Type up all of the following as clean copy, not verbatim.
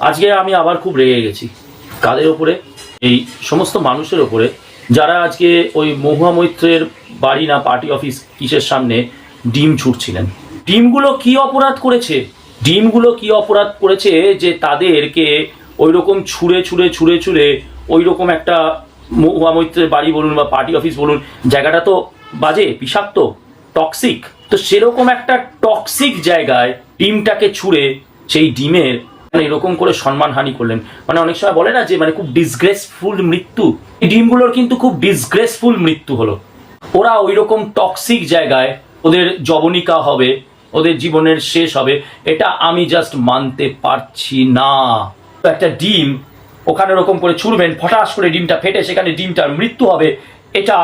আজকে আমি আবার খুব রেগে গেছি কাদের ওপরে, এই সমস্ত মানুষের ওপরে যারা আজকে ওই মহুয়া মৈত্রের বাড়ি না পার্টি অফিস কিসের সামনে ডিম ছুটছিলেন। ডিমগুলো কি অপরাধ করেছে, ডিমগুলো কি অপরাধ করেছে যে তাদেরকে ওই রকম ছুঁড়ে ছুঁড়ে ছুঁড়ে ছুঁড়ে ওই রকম একটা মহুয়া মৈত্রের বাড়ি বলুন বা পার্টি অফিস বলুন, জায়গাটা তো বাজে, বিষাক্ত, টক্সিক, তো সেরকম একটা টক্সিক জায়গায় ডিমটাকে ছুঁড়ে সেই ডিমের এরকম করে সম্মানহানি করলেন। মানে অনেক সময় বলে না যে মানে খুব ডিসগ্রেসফুল মৃত্যু, এই ডিমগুলোর কিন্তু খুব ডিসগ্রেসফুল মৃত্যু হলো। ওরা ওই রকম টক্সিক জায়গায় ওদের যবনিকা হবে, ওদের জীবনের শেষ হবে, এটা আমি জাস্ট মানতে পারছি না। একটা ডিম ওখানে ওরকম করে ছুড়বেন, ফটাস করে ডিমটা ফেটে সেখানে ডিমটার মৃত্যু হবে, এটা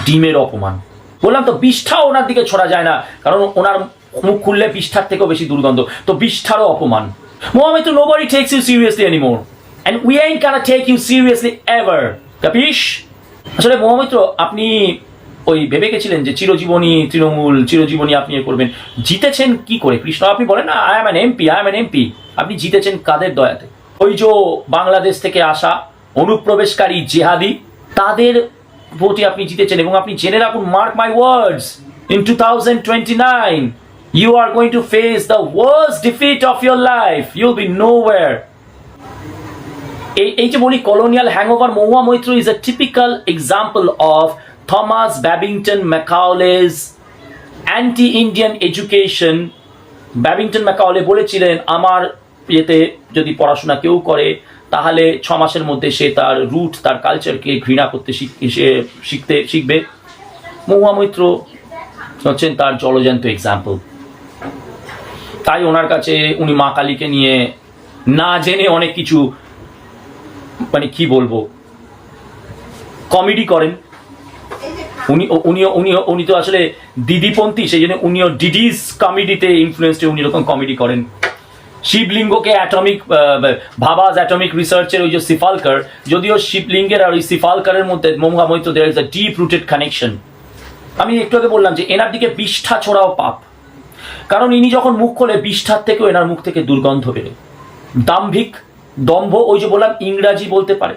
ডিমের অপমান। বললাম তো বিষ্ঠা ওনার দিকে ছোড়া যায় না, কারণ ওনার মুখ খুললে বিষ্ঠার থেকেও বেশি দুর্গন্ধ, তো বিষ্ঠারও অপমান। Mohammed, nobody takes you seriously anymore and we ain't gonna take you seriously ever, কাপিস? আসলে মোহাম্মদ, আপনি ওই ভেবে গেছিলেন যে চিরজীবনী তৃণমূল, চিরজীবনী আপনি এ করবেন। জিতেছেন কি করে কৃষ্ণ? আপনি বলেন না আই এম অ্যান এমপি। আপনি জিতেছেন কাদের দয়াতে? ওই যে বাংলাদেশ থেকে আসা অনুপ্রবেশকারী জেহাদি, তাদের ভোটে আপনি জিতেছেন। এবং আপনি জেনে রাখুন, mark my words, in 2029 you are going to face the worst defeat of your life. You'll be nowhere. এই যে বলি colonial hangover, Mahua Moitra is a typical example of Thomas Babington Macaulay's anti-Indian education. Babington Macaulay বলেছিলেন, আমার ইয়েতে যদি পড়াশোনা কেউ করে তাহলে 6 মাসের মধ্যে সে তার রুট, তার কালচারকে ঘৃণা করতে শিখবে। মহুয়া মৈত্র হচ্ছেন তার জলজ্যান্ত এক্সাম্পল। তাই ওনার কাছে উনি মা কালীকে নিয়ে না জেনে অনেক কিছু, মানে কি বলবো, কমেডি করেন। উনি তো আসলে দিদিপন্থী, সেই জন্য উনিও ডিডিস কমেডিতে ইনফ্লুয়েন্সড, উনি এরকম কমেডি করেন। শিবলিঙ্গকে অ্যাটমিক ভাবাজ অ্যাটমিক রিসার্চের ওই যে সিফালকার, যদিও শিবলিঙ্গের আর ওই সিফালকারের মধ্যে Mahua Moitra there is a deep rooted connection. আমি একটু আগে বললাম যে এনার দিকে বিষ্ঠা ছোড়াও পাপ, কারণ ইনি যখন মুখ খোলে বিষ্ঠার থেকেও এনার মুখ থেকে দুর্গন্ধ বেরোয়। দাম্ভিক, দম্ভ, ওই যে বললাম ইংরাজি বলতে পারে,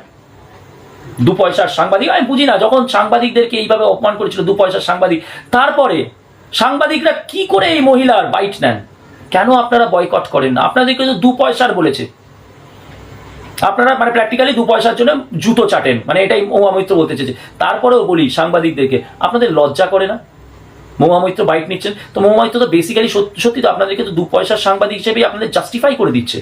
2 পয়সার সাংবাদিক। আমি বুঝি না, যখন সাংবাদিকদেরকে এইভাবে অপমান করেছিল 2 পয়সার সাংবাদিক, তারপরে সাংবাদিকরা কি করে এই মহিলার বাইট নেন? কেন আপনারা বয়কট করেন না? আপনাদেরকে তো 2 পয়সার বলেছে, আপনারা মানে প্র্যাকটিক্যালি 2 পয়সার জন্য জুতো চাটেন, মানে এটাই মহুয়া মৈত্র বলতে চেয়েছে। তারপরেও বলি সাংবাদিকদেরকে, আপনাদের লজ্জা করে না? মহুয়া মৈত্র বাইট নিচ্ছেন, তো মহুয়া মৈত্র তো বেসিক্যালি সত্যি তো আপনাদেরকে তো 2 পয়সার সাংবাদিক হিসেবেই আপনাদের জাস্টিফাই করে দিচ্ছে।